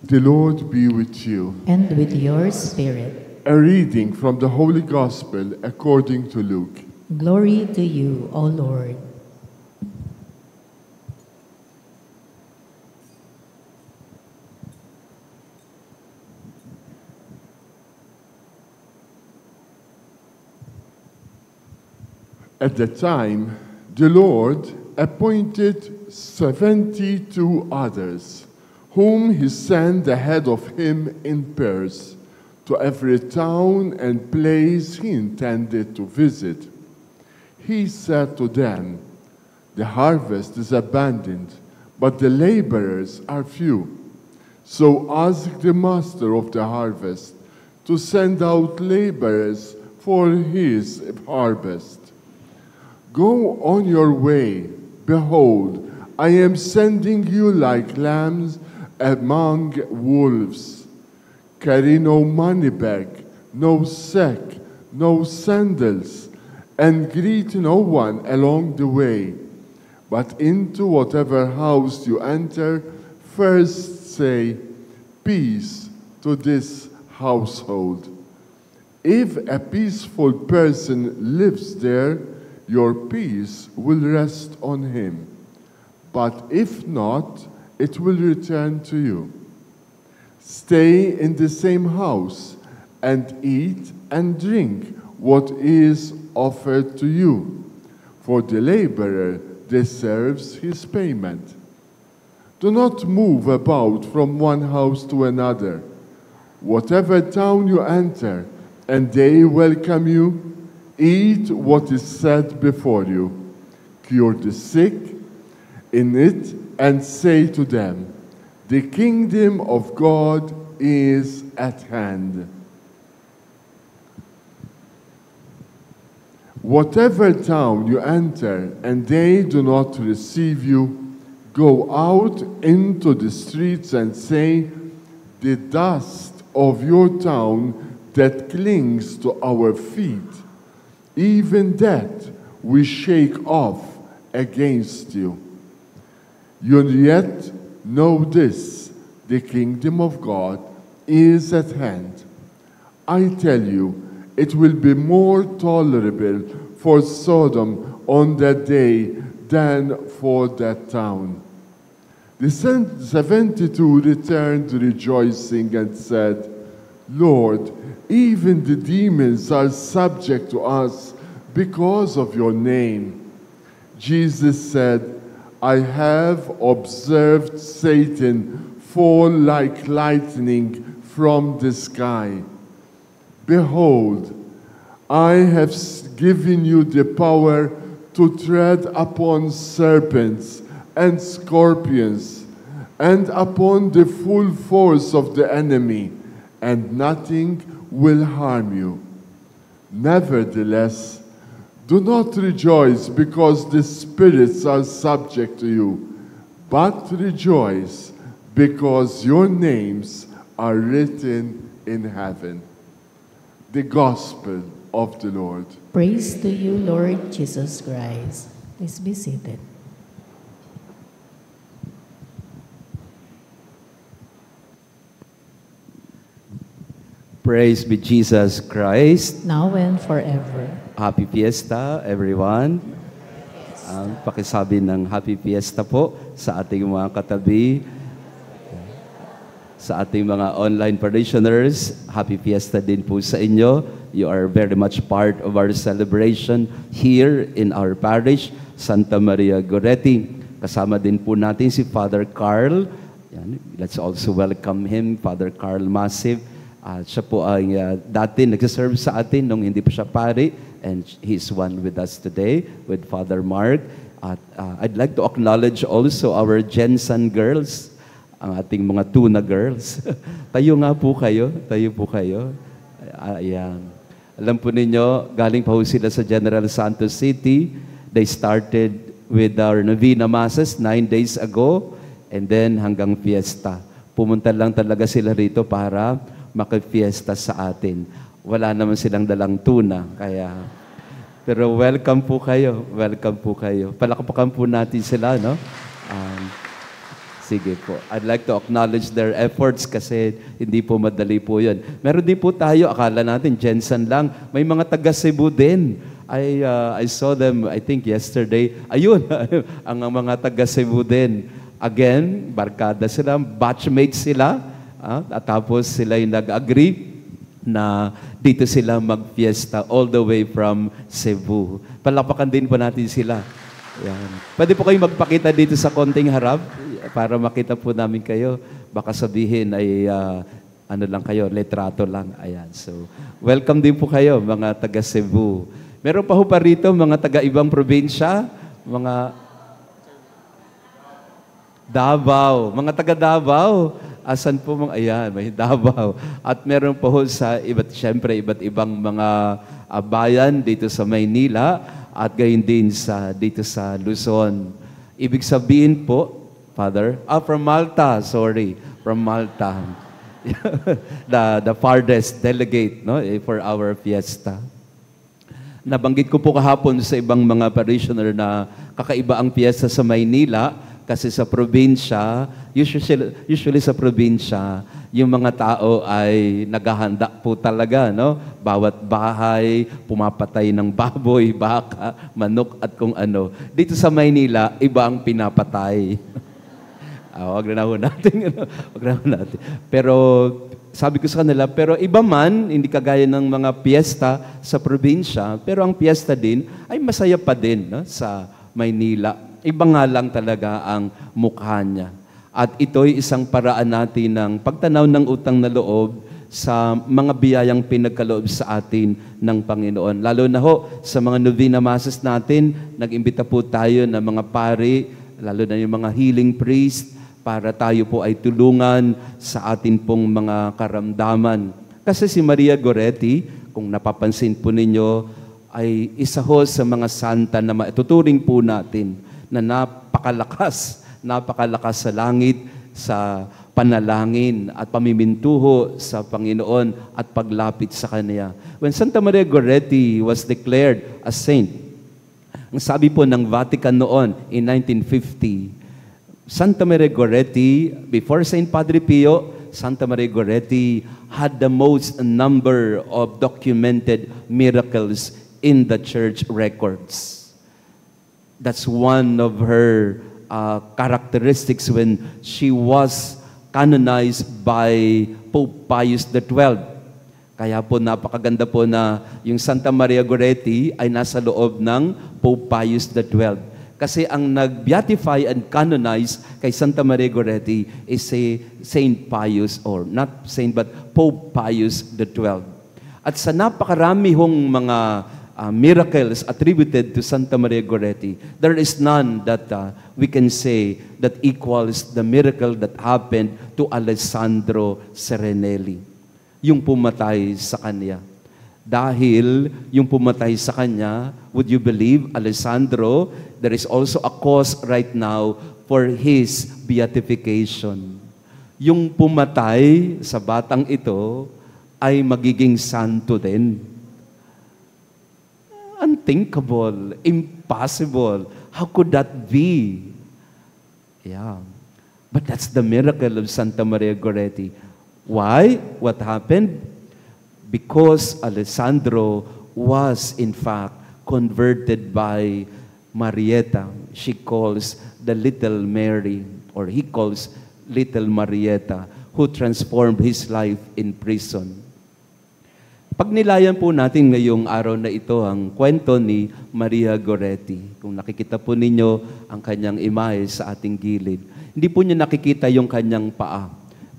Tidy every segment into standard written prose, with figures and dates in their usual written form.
The Lord be with you. And with your spirit. A reading from the Holy Gospel according to Luke. Glory to you, O Lord. At the time, the Lord appointed 72 others, whom he sent ahead of him in pairs to every town and place he intended to visit. He said to them, "The harvest is abundant, but the laborers are few. So ask the master of the harvest to send out laborers for his harvest. Go on your way. Behold, I am sending you like lambs among wolves. Carry no money bag, no sack, no sandals, and greet no one along the way. But into whatever house you enter, first say, 'Peace to this household.' If a peaceful person lives there, your peace will rest on him. But if not, it will return to you. Stay in the same house and eat and drink what is offered to you, for the laborer deserves his payment. Do not move about from one house to another. Whatever town you enter, and they welcome you, eat what is set before you. Cure the sick in it, and say to them, 'The kingdom of God is at hand.' Whatever town you enter, and they do not receive you, go out into the streets and say, 'The dust of your town that clings to our feet, even that we shake off against you.' You yet know this, the kingdom of God is at hand. I tell you, it will be more tolerable for Sodom on that day than for that town." The 72 returned rejoicing and said, "Lord, even the demons are subject to us because of your name." Jesus said, "I have observed Satan fall like lightning from the sky. Behold, I have given you the power to tread upon serpents and scorpions, and upon the full force of the enemy, and nothing will harm you. Nevertheless, do not rejoice because the spirits are subject to you, but rejoice because your names are written in heaven." The Gospel of the Lord. Praise to you, Lord Jesus Christ. Please be seated. Praise be Jesus Christ. Now and forever. Happy Fiesta, everyone. Pakisabi ng Happy Fiesta po sa ating mga katabi, sa ating mga online parishioners. Happy Fiesta din po sa inyo. You are very much part of our celebration here in our parish, Santa Maria Goretti. Kasama din po natin si Father Carl. Let's also welcome him, Father Carl Massive. Siya po ay dati nagsiserve sa atin nung hindi pa siya pari, and he's one with us today with Father Mark. At I'd like to acknowledge also our Jensen girls, ang ating mga tuna girls. Tayo nga po kayo, tayo po kayo. Ayan. Alam po ninyo, galing pa po sila sa General Santos City. They started with our Novena Masses 9 days ago, and then hanggang fiesta. Pumunta lang talaga sila rito para makifiesta sa atin. Wala naman silang dalang tuna, kaya... Pero welcome po kayo, welcome po kayo. Palakpakan po natin sila, no? Sige po. I'd like to acknowledge their efforts kasi hindi po madali po yun. Meron din po tayo, akala natin Jensen lang. May mga taga Cebu din. I saw them, I think yesterday. Ayun, ang mga taga Cebu din. Again, barkada sila, batchmates sila. At tapos sila yung nag-agree na dito sila mag-fiesta all the way from Cebu. Palapakan din po natin sila. Yan. Pwede po kayo magpakita dito sa konting harap para makita po namin kayo. Baka sabihin ay ano lang kayo, letrato lang. Ayan. So, welcome din po kayo mga taga Cebu. Meron pa ho pa rito mga taga ibang probinsya, mga Davao, mga taga Davao. Asan po mga, ayan, may Davao. At meron po ho sa syempre, iba't ibang mga bayan dito sa Maynila at gayon din dito sa Luzon. Ibig sabihin po, Father, from Malta, from Malta. the farthest delegate, no, for our fiesta. Nabanggit ko po kahapon sa ibang mga parishioner na kakaiba ang fiesta sa Maynila. Kasi sa probinsya, usually sa probinsya, yung mga tao ay naghahanda po talaga, no? Bawat bahay, pumapatay ng baboy, baka, manok at kung ano. Dito sa Maynila, iba ang pinapatay. Wag na ho natin. Wag na ho natin. Pero sabi ko sa kanila, pero iba man, hindi kagaya ng mga piyesta sa probinsya, pero ang piyesta din ay masaya pa din, no? Sa Maynila. Iba nga lang talaga ang mukha niya. At ito'y isang paraan natin ng pagtanaw ng utang na loob sa mga biyayang pinagkaloob sa atin ng Panginoon. Lalo na ho, sa mga novena masses natin, nag-imbita po tayo ng mga pari, lalo na yung mga healing priest, para tayo po ay tulungan sa atin pong mga karamdaman. Kasi si Maria Goretti, kung napapansin po ninyo, ay isa ho sa mga santa na maituturing po natin na napakalakas sa langit, sa panalangin at pamimintuho sa Panginoon at paglapit sa Kanya. When Santa Maria Goretti was declared a saint, ang sabi po ng Vatican noon in 1950, Santa Maria Goretti, before Saint Padre Pio, Santa Maria Goretti had the most number of documented miracles in the church records. That's one of her characteristics when she was canonized by Pope Pius XII. Kaya po napakaganda po na yung Santa Maria Goretti ay nasa loob ng Pope Pius XII. Kasi ang nag-beatify and canonize kay Santa Maria Goretti is Saint Pius, or not Saint but Pope Pius XII. At sa napakarami hong mga miracles attributed to Santa Maria Goretti, there is none that we can say that equals the miracle that happened to Alessandro Serenelli. Yung pumatay sa kanya. Dahil yung pumatay sa kanya, would you believe, Alessandro, there is also a cause right now for his beatification. Yung pumatay sa batang ito ay magiging santo din. Unthinkable, impossible. How could that be? Yeah. But that's the miracle of Santa Maria Goretti. Why? What happened? Because Alessandro was in fact converted by Marietta. She calls the little Mary, or he calls little Marietta, who transformed his life in prison. Pagnilayan po natin ngayong araw na ito ang kwento ni Maria Goretti. Kung nakikita po ninyo ang kanyang imahe sa ating gilid, hindi po niyo nakikita yung kanyang paa.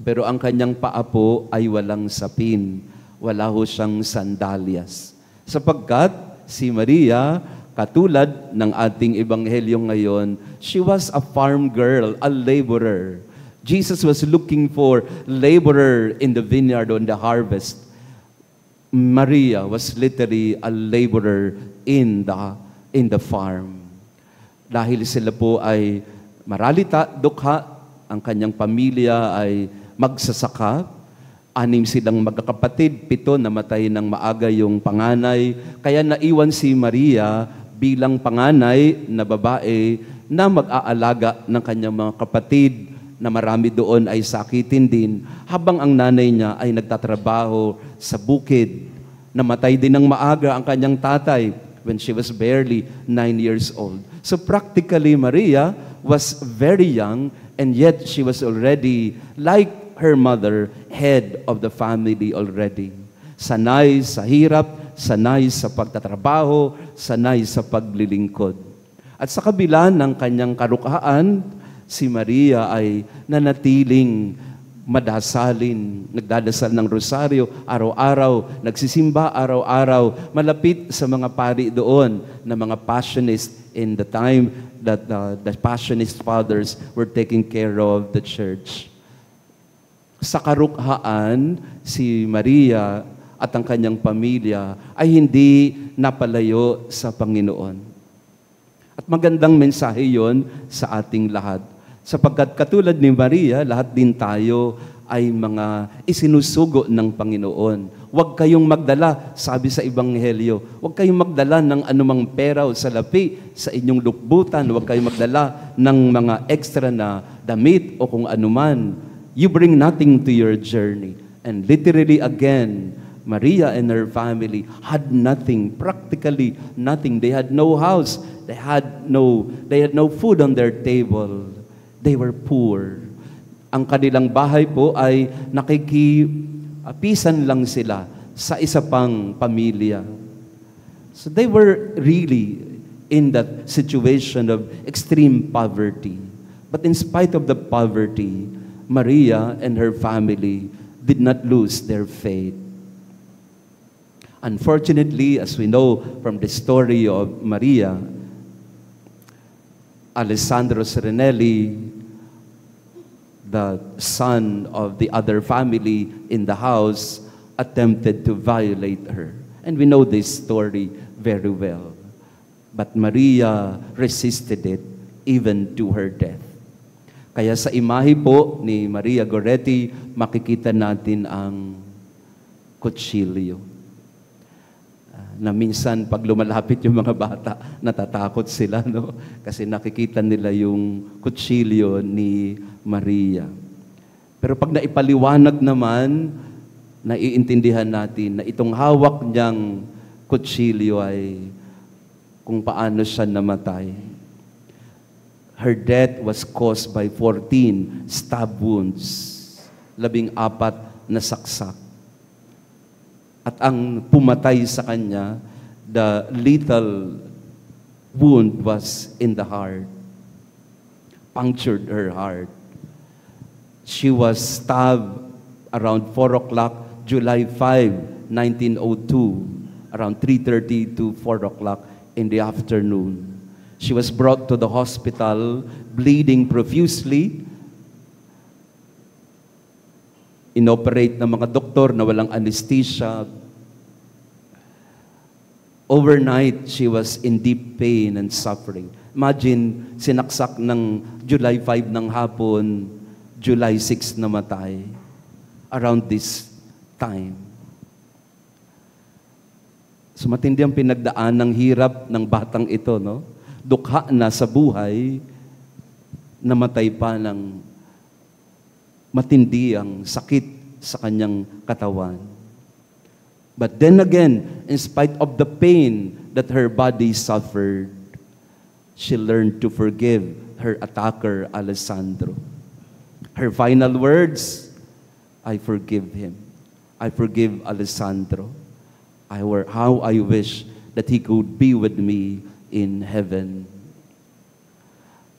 Pero ang kanyang paa po ay walang sapin. Wala ho siyang sandalyas. Sapagkat si Maria, katulad ng ating ebanghelyo ngayon, she was a farm girl, a laborer. Jesus was looking for laborer in the vineyard on the harvest. Maria was literally a laborer in the farm. Dahil sila po ay maralita, dukha, ang kanyang pamilya ay magsasaka, 6 silang magkakapatid, 7 namatay ng maaga yung panganay, kaya naiwan si Maria bilang panganay na babae na mag-aalaga ng kanyang mga kapatid na marami doon ay sakitin din, habang ang nanay niya ay nagtatrabaho sa bukid. Namatay din ng maaga ang kanyang tatay when she was barely 9 years old. So practically, Maria was very young, and yet she was already, like her mother, head of the family already. Sanay sa hirap, sanay sa pagtatrabaho, sanay sa paglilingkod. At sa kabila ng kanyang karukhaan, si Maria ay nanatiling madasalin, nagdadasal ng rosaryo araw-araw, nagsisimba araw-araw, malapit sa mga pari doon na mga Passionist in the time that the Passionist fathers were taking care of the church. Sa karukhaan, si Maria at ang kanyang pamilya ay hindi napalayo sa Panginoon. At magandang mensahe yon sa ating lahat. Sapagkat katulad ni Maria, lahat din tayo ay mga isinusugo ng Panginoon. Huwag kayong magdala, sabi sa Ebanghelyo, huwag kayong magdala ng anumang pera o salapi sa inyong lukbutan. Huwag kayong magdala ng mga extra na damit o kung anuman. You bring nothing to your journey. And literally again, Maria and her family had nothing, practically nothing. They had no house. They had no food on their table. They were poor. Ang kanilang bahay po ay nakikipisan lang sila sa isa pang pamilya. So they were really in that situation of extreme poverty. But in spite of the poverty, Maria and her family did not lose their faith. Unfortunately, as we know from the story of Maria, Alessandro Serenelli, the son of the other family in the house, attempted to violate her. And we know this story very well. But Maria resisted it even to her death. Kaya sa imahe po ni Maria Goretti, makikita natin ang kutsilyo. Na minsan pag lumalapit yung mga bata, natatakot sila, no? Kasi nakikita nila yung kutsilyo ni Maria. Pero pag naipaliwanag naman, naiintindihan natin na itong hawak niyang kutsilyo ay kung paano siya namatay. Her death was caused by 14 stab wounds, 14 na saksak. At ang pumatay sa kanya, the lethal wound was in the heart. Punctured her heart. She was stabbed around 4 o'clock, July 5, 1902, around 3:30 to 4 o'clock in the afternoon. She was brought to the hospital, bleeding profusely. Inoperate ng mga doktor na walang anesthesia. Overnight, she was in deep pain and suffering. Imagine, sinaksak ng July 5 ng hapon, July 6 namatay. Around this time. So matindi ang pinagdaan ng hirap ng batang ito, no? Dukha na sa buhay, namatay pa ng matindi ang sakit sa kanyang katawan. But then again, in spite of the pain that her body suffered, she learned to forgive her attacker, Alessandro. Her final words, I forgive him. I forgive Alessandro. How I wish that he could be with me in heaven.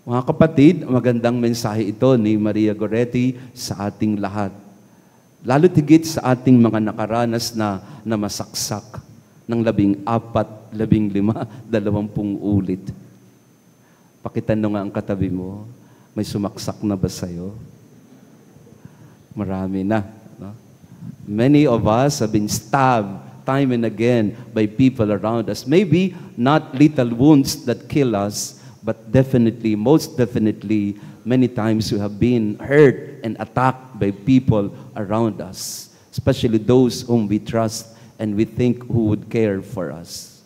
Mga kapatid, magandang mensahe ito ni Maria Goretti sa ating lahat. Lalo tigit sa ating mga nakaranas na masaksak ng 14, 15, 20 ulit. Pakitanong nga ang katabi mo, may sumaksak na ba sa'yo? Marami na. No? Many of us have been stabbed time and again by people around us. Maybe not lethal wounds that kill us, but definitely, most definitely, many times we have been hurt and attacked by people around us, especially those whom we trust and we think who would care for us.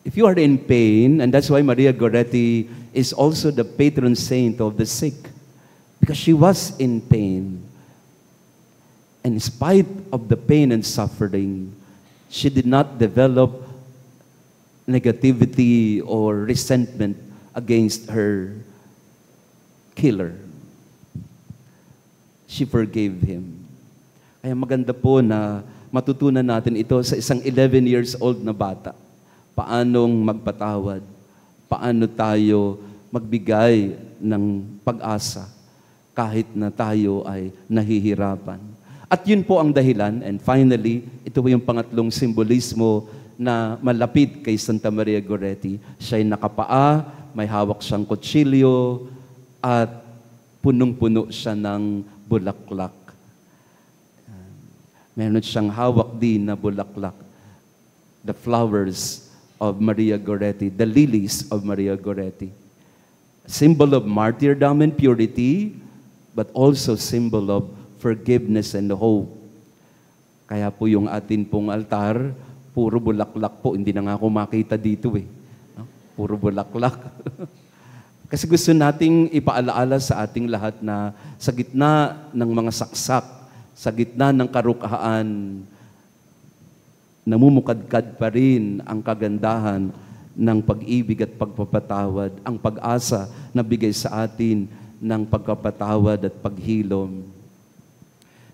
If you are in pain, and that's why Maria Goretti is also the patron saint of the sick, because she was in pain. And in spite of the pain and suffering, she did not develop negativity or resentment against her killer. She forgave him. Kaya maganda po na matutunan natin ito sa isang 11 years old na bata. Paanong magpatawad? Paano tayo magbigay ng pag-asa kahit na tayo ay nahihirapan? At yun po ang dahilan, and finally, ito po yung pangatlong simbolismo na malapit kay Santa Maria Goretti. Siya ay nakapaa, may hawak siyang kutsilyo, at punong-puno siya ng bulaklak. Meron siyang hawak din na bulaklak. The flowers of Maria Goretti, the lilies of Maria Goretti. Symbol of martyrdom and purity, but also symbol of forgiveness and hope. Kaya po yung atin pong altar, puro bulaklak po. Hindi na nga ako makita dito eh. No? Puro bulaklak. Kasi gusto nating ipaalaala sa ating lahat na sa gitna ng mga saksak, sa gitna ng karukhaan, namumukadkad pa rin ang kagandahan ng pag-ibig at pagpapatawad, ang pag-asa na bigay sa atin ng pagpapatawad at paghilom.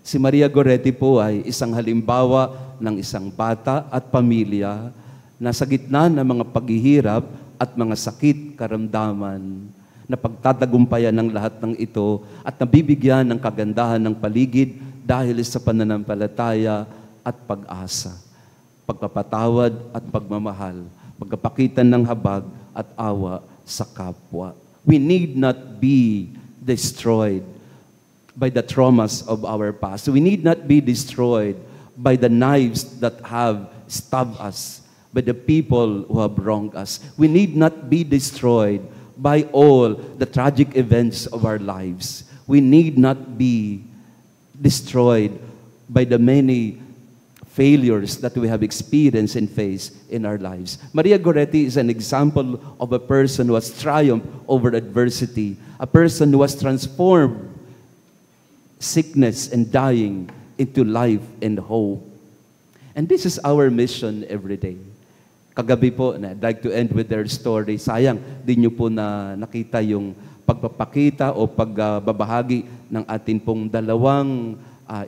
Si Maria Goretti po ay isang halimbawa ng isang bata at pamilya na sa gitna ng mga paghihirap at mga sakit, karamdaman, na pagtatagumpayan ng lahat ng ito at nabibigyan ng kagandahan ng paligid dahil sa pananampalataya at pag-asa, pagpapatawad at pagmamahal, pagpapakitan ng habag at awa sa kapwa. We need not be destroyed by the traumas of our past. We need not be destroyed by the knives that have stabbed us, by the people who have wronged us. We need not be destroyed by all the tragic events of our lives. We need not be destroyed by the many failures that we have experienced and faced in our lives. Maria Goretti is an example of a person who has triumphed over adversity, a person who has transformed sickness and dying into life and hope. And this is our mission every day. Kagabi po, I'd like to end with their story. Sayang, di nyo po na nakita yung pagpapakita o pagbabahagi ng atin pong dalawang,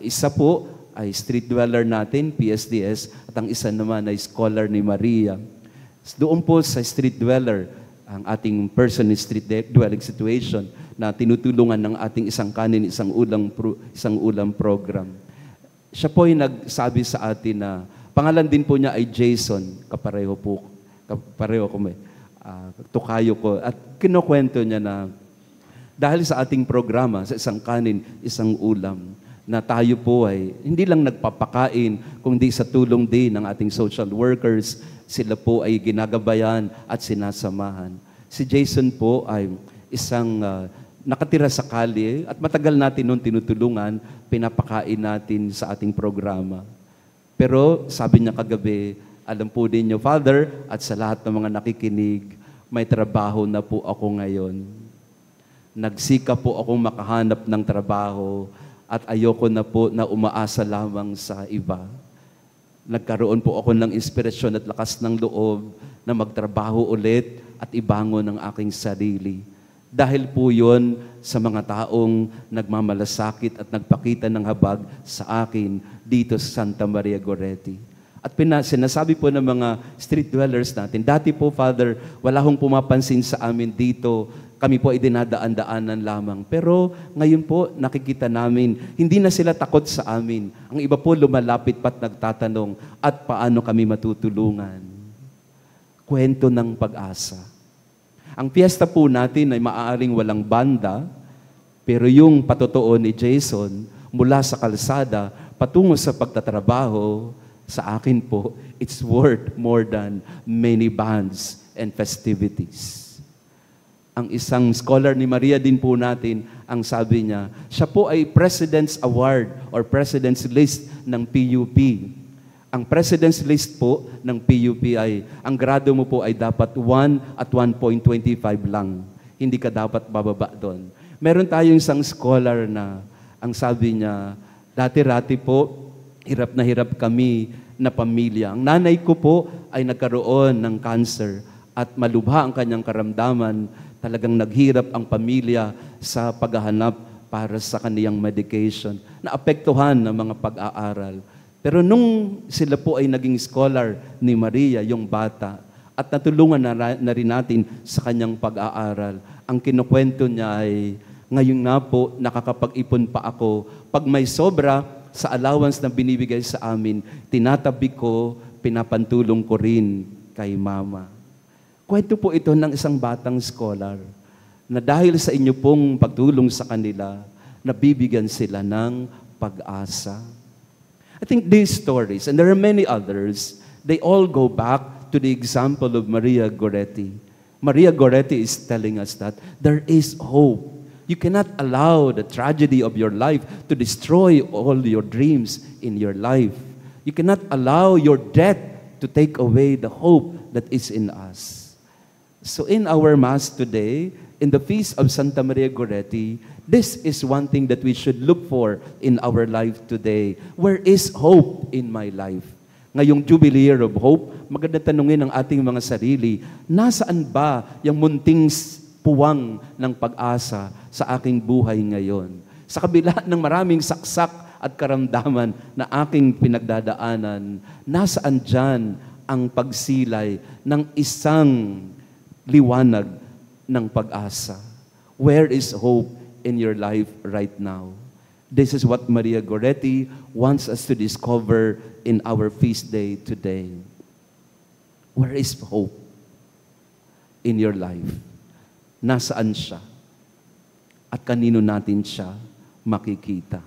isa po ay street dweller natin, PSDS, at ang isa naman ay scholar ni Maria. Doon po sa street dweller, ang ating person in street dwelling situation na tinutulungan ng ating isang kanin, isang ulam program. Siya po ay nagsabi sa atin na, pangalan din po niya ay Jason, kapareho kami, tukayo ko. At kinukwento niya na, dahil sa ating programa, sa isang kanin, isang ulam, na tayo po ay hindi lang nagpapakain, kundi sa tulong din ng ating social workers, sila po ay ginagabayan at sinasamahan. Si Jason po ay isang nakatira sa kalye at matagal natin noon tinutulungan, pinapakain natin sa ating programa. Pero sabi niya kagabi, alam po ninyo, Father, at sa lahat ng mga nakikinig, may trabaho na po ako ngayon. Nagsika po akong makahanap ng trabaho at ayoko na po na umaasa lamang sa iba. Nagkaroon po ako ng inspirasyon at lakas ng loob na magtrabaho ulit at ibangon ang aking sarili. Dahil po yun sa mga taong nagmamalasakit at nagpakita ng habag sa akin dito sa Santa Maria Goretti. At sinasabi po ng mga street dwellers natin, dati po, Father, wala hong pumapansin sa amin dito. Kami po ay dinadaan-daanan lamang. Pero ngayon po, nakikita namin, hindi na sila takot sa amin. Ang iba po lumalapit pat nagtatanong, at paano kami matutulungan? Kwento ng pag-asa. Ang piyesta po natin ay maaaring walang banda, pero yung patotoo ni Jason, mula sa kalsada, patungo sa pagtatrabaho, sa akin po, it's worth more than many bands and festivities. Ang isang scholar ni Maria din po natin, ang sabi niya, siya po ay President's Award or President's List ng PUP. Ang President's List po ng PUPI, ang grado mo po ay dapat 1 at 1.25 lang. Hindi ka dapat bababa doon. Meron tayong isang scholar na ang sabi niya, dati-rati po, hirap na hirap kami na pamilya. Ang nanay ko po ay nagkaroon ng cancer at malubha ang kanyang karamdaman. Talagang naghirap ang pamilya sa paghahanap para sa kaniyang medication. Naapektuhan ng mga pag-aaral. Pero nung sila po ay naging scholar ni Maria, yung bata, at natulungan na rin natin sa kanyang pag-aaral, ang kinukwento niya ay, ngayon nga po, nakakapag-ipon pa ako. Pag may sobra sa allowance na binibigay sa amin, tinatabi ko, pinapantulong ko rin kay mama. Kwento po ito ng isang batang scholar na dahil sa inyo pong pagtulong sa kanila, nabibigyan sila ng pag-asa. I think these stories, and there are many others, they all go back to the example of Maria Goretti. Maria Goretti is telling us that there is hope. You cannot allow the tragedy of your life to destroy all your dreams in your life. You cannot allow your death to take away the hope that is in us. So in our Mass today, in the Feast of Santa Maria Goretti, this is one thing that we should look for in our life today. Where is hope in my life? Ngayong Jubilee Year of Hope, maganda tanungin ang ating mga sarili, nasaan ba yung munting puwang ng pag-asa sa aking buhay ngayon? Sa kabila ng maraming saksak at karamdaman na aking pinagdadaanan, nasaan dyan ang pagsilay ng isang liwanag ng pag-asa? Where is hope in your life right now? This is what Maria Goretti wants us to discover in our feast day today. Where is hope in your life? Nasaan siya? At kanino natin siya makikita?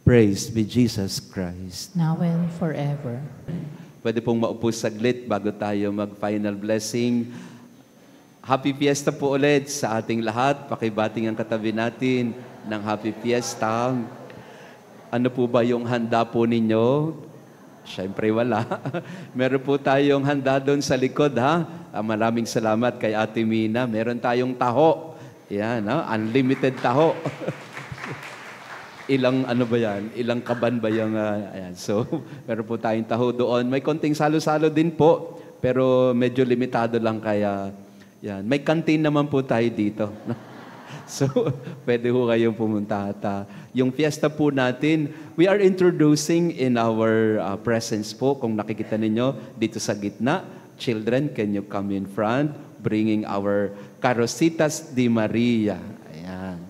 Praise be Jesus Christ. Now and forever. Pwede pong maupo saglit bago tayo mag-final blessing. Happy Fiesta po ulit sa ating lahat. Pakibating ang katabi natin ng Happy Fiesta. Ano po ba yung handa po ninyo? Siyempre wala. Meron po tayong handa doon sa likod, ha? Maraming salamat kay Ate Mina. Meron tayong taho. Yan, ha? Unlimited taho. Ilang ano ba yan? Ilang kaban ba yung ayan. So, meron po tayong taho doon. May konting salo-salo din po, pero medyo limitado lang kaya yan. May canteen naman po tayo dito. So, pwede ho kayong pumunta. At yung fiesta po natin, we are introducing in our presence po, kung nakikita ninyo dito sa gitna. Children, can you come in front? Bringing our Carositas de Maria. Ayan.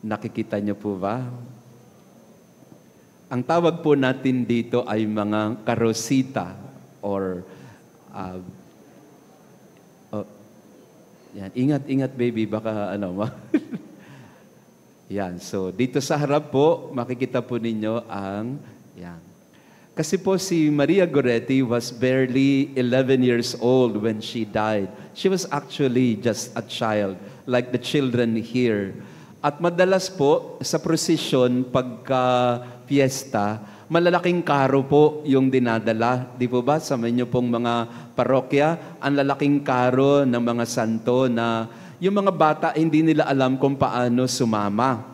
Nakikita niyo po ba? Ang tawag po natin dito ay mga karosita or yan. Ingat baby, baka ano ma. Yan. So dito sa harap po, makikita po ninyo ang yan. Kasi po si Maria Goretti was barely 11 years old when she died. She was actually just a child, like the children here. At madalas po sa prosesyon pagka fiesta, malalaking karo po yung dinadala. Di po ba sa inyo pong mga parokya, ang lalaking karo ng mga santo na yung mga bata hindi nila alam kung paano sumama.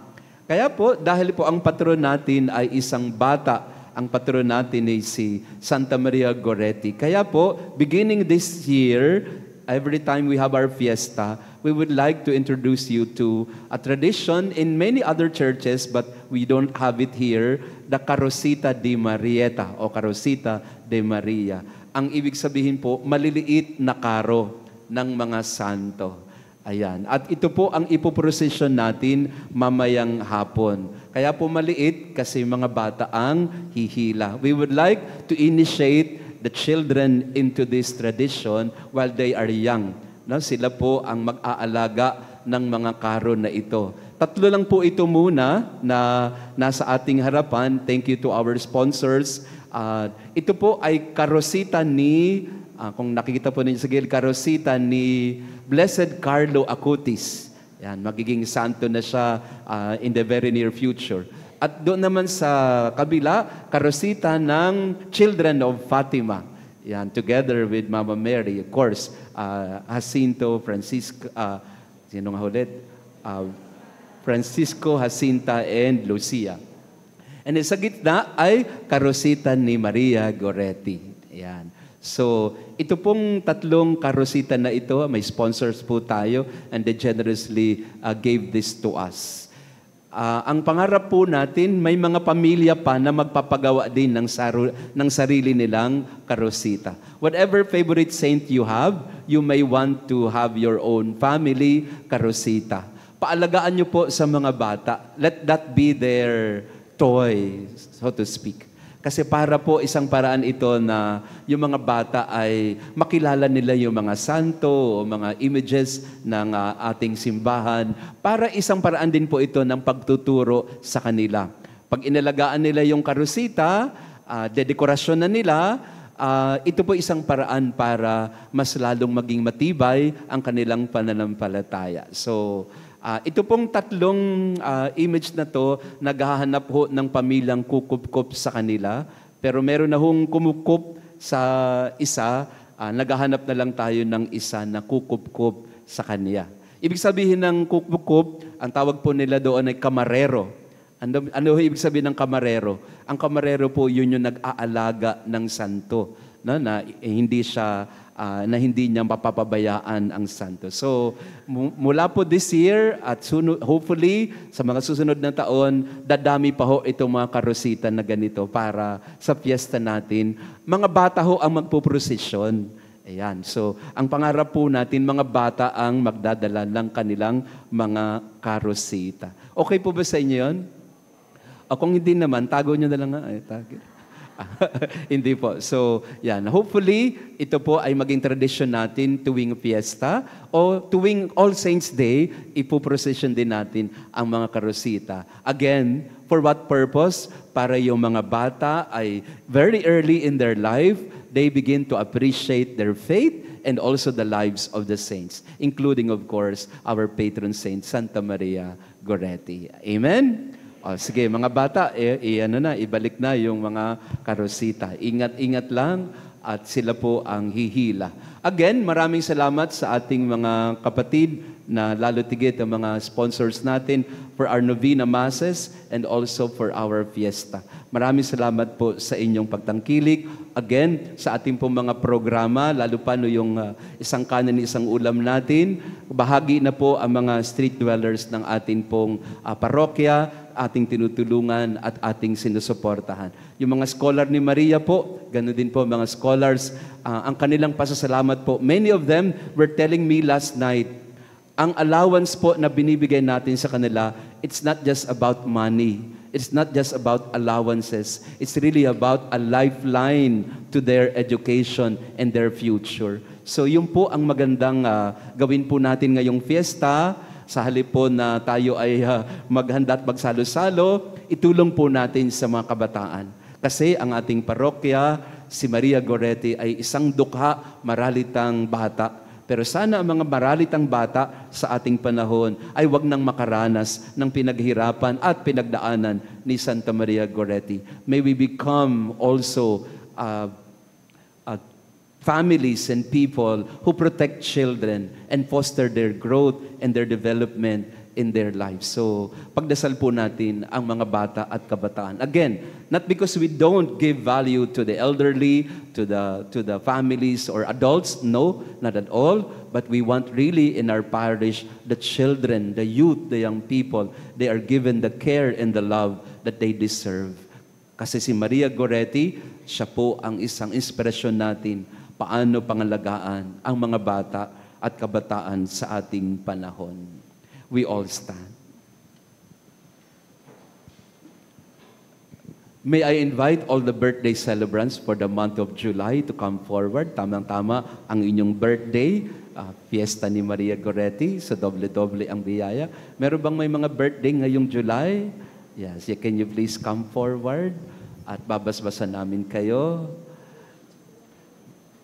Kaya po, dahil po ang patron natin ay isang bata, ang patron natin ay si Santa Maria Goretti. Kaya po, beginning this year, every time we have our fiesta, we would like to introduce you to a tradition in many other churches, but we don't have it here, the Carosita de Marieta o Carosita de Maria. Ang ibig sabihin po, maliliit na karo ng mga santo. Ayan. At ito po ang ipoprosesyon natin mamayang hapon. Kaya po maliit kasi mga bata ang hihila. We would like to initiate the children into this tradition while they are young. No, sila po ang mag-aalaga ng mga karo na ito. Tatlo lang po ito muna na nasa ating harapan. Thank you to our sponsors. Ito po ay karosita ni, kung nakikita po ninyo sa gilid, karosita ni Blessed Carlo Acutis. Yan, magiging santo na siya in the very near future. At doon naman sa kabila, karosita ng Children of Fatima. Yan, together with Mama Mary, of course, Jacinto, Francisco, sino nga ulit? Francisco, Jacinta, and Lucia. And sa gitna ay karosita ni Maria Goretti. Yan. So, ito pong tatlong karosita na ito, may sponsors po tayo, and they generously gave this to us. Ang pangarap po natin, may mga pamilya pa na magpapagawa din ng sarili nilang karosita. Whatever favorite saint you have, you may want to have your own family karosita. Paalagaan nyo po sa mga bata. Let that be their toy, so to speak. Kasi para po isang paraan ito na yung mga bata ay makilala nila yung mga santo o mga images ng ating simbahan. Para isang paraan din po ito ng pagtuturo sa kanila. Pag inalagaan nila yung karosita, dedekorasyon na nila, ito po isang paraan para mas lalong maging matibay ang kanilang pananampalataya. So, ito pong tatlong image na to, naghahanap ho ng pamilyang kukup-kup sa kanila. Pero meron na hong kumukup sa isa, naghahanap na lang tayo ng isa na kukup-kup sa kanya. Ibig sabihin ng kukup-kup, ang tawag po nila doon ay kamarero. Ano ibig sabihin ng kamarero? Ang kamarero po yun yung nag-aalaga ng santo, no? Na hindi niya mapapabayaan ang santo. So, mula po this year at hopefully sa mga susunod na taon, dadami pa ho itong mga karosita na ganito para sa fiesta natin. Mga bata ho ang magpuprosesyon. Ayan. So, ang pangarap po natin, mga bata ang magdadala ng kanilang mga karosita. Okay po ba sa inyo yun? O kung hindi naman, tago nyo na lang nga. Hindi po. So, yan. Hopefully, ito po ay maging tradisyon natin tuwing fiesta o tuwing All Saints Day, ipoprocession din natin ang mga karosita. Again, for what purpose? Para yung mga bata ay very early in their life, they begin to appreciate their faith and also the lives of the saints, including, of course, our patron saint, Santa Maria Goretti. Amen? Sige, mga bata, ibalik na yung mga karosita. Ingat-ingat lang at sila po ang hihila. Again, maraming salamat sa ating mga kapatid na lalo tigit ang mga sponsors natin for our novena masses and also for our fiesta. Maraming salamat po sa inyong pagtangkilik. Again, sa ating pong mga programa, lalo pa no yung isang kanin, isang ulam natin, bahagi na po ang mga street dwellers ng ating pong parokya, ating tinutulungan at ating sinusuportahan. Yung mga scholar ni Maria po, ganoon din po mga scholars, ang kanilang pasasalamat po. Many of them were telling me last night, ang allowance po na binibigay natin sa kanila, it's not just about money. It's not just about allowances. It's really about a lifeline to their education and their future. So yun po ang magandang gawin po natin ngayong fiesta. Sa halip po na tayo ay maghanda at magsalo-salo, itulong po natin sa mga kabataan. Kasi ang ating parokya, si Maria Goretti ay isang dukha, maralitang bata. Pero sana ang mga maralitang bata sa ating panahon ay wag nang makaranas ng pinaghirapan at pinagdaanan ni Santa Maria Goretti. May we become also families and people who protect children and foster their growth and their development in their lives. So, pagdasal po natin ang mga bata at kabataan. Again, not because we don't give value to the elderly, to the families or adults, no, not at all, but we want really in our parish the children, the youth, the young people, they are given the care and the love that they deserve. Kasi si Maria Goretti, siya po ang isang inspirasyon natin paano pangalagaan ang mga bata at kabataan sa ating panahon. We all stand. May I invite all the birthday celebrants for the month of July to come forward. Tamang-tama ang inyong birthday, fiesta ni Maria Goretti, so doble-doble ang biyaya. Meron bang may mga birthday ngayong July? Yes, can you please come forward? At babasbasan namin kayo.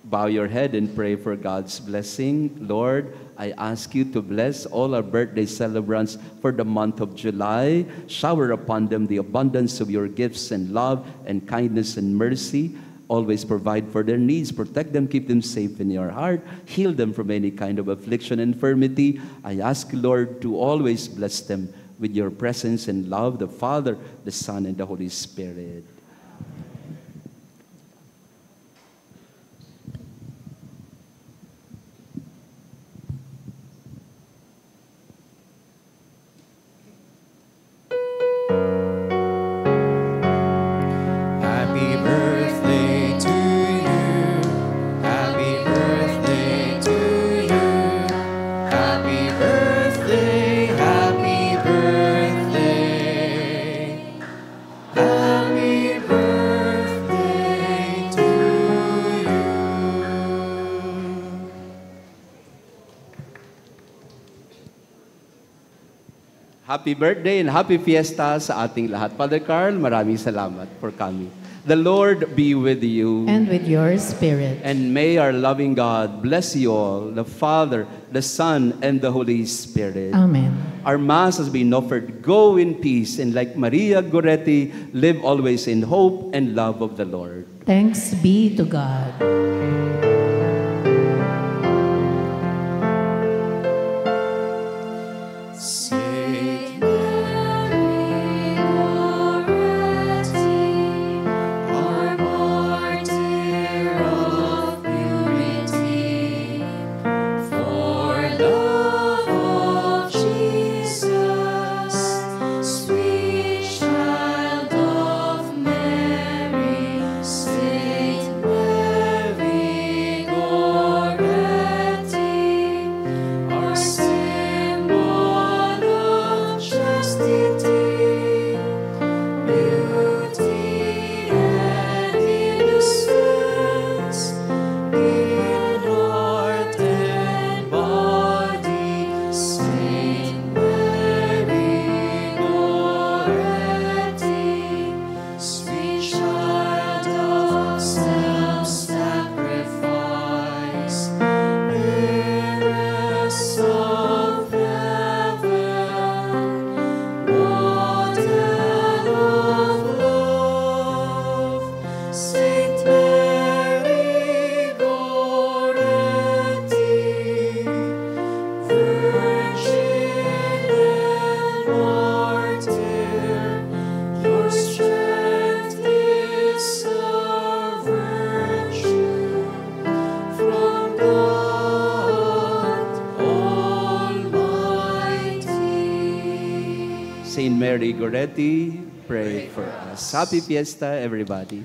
Bow your head and pray for God's blessing. Lord, I ask you to bless all our birthday celebrants for the month of July. Shower upon them the abundance of your gifts and love and kindness and mercy. Always provide for their needs. Protect them, keep them safe in your heart. Heal them from any kind of affliction and infirmity. I ask, Lord, to always bless them with your presence and love, the Father, the Son, and the Holy Spirit. Happy birthday to you. Happy birthday to you. Happy birthday, happy birthday. Happy birthday to you. Happy birthday and happy fiesta sa ating lahat. Father Carl, maraming salamat for coming. The Lord be with you. And with your spirit. And may our loving God bless you all, the Father, the Son, and the Holy Spirit. Amen. Our Mass has been offered. Go in peace, and like Maria Goretti, live always in hope and love of the Lord. Thanks be to God. Saint Mary Goretti, our martyr of purity, for love of Jesus, sweet child of Mary, Saint Mary Goretti, our symbol of chastity, beauty and innocence, in heart and body, Saint Mary Goretti, sweet child of self-sacrifice, heiress of heaven, model of love, Saint Mary Goretti, virgin and martyr, your strength is a virtue from God Almighty. Saint Mary Goretti, pray for us. Happy fiesta, everybody.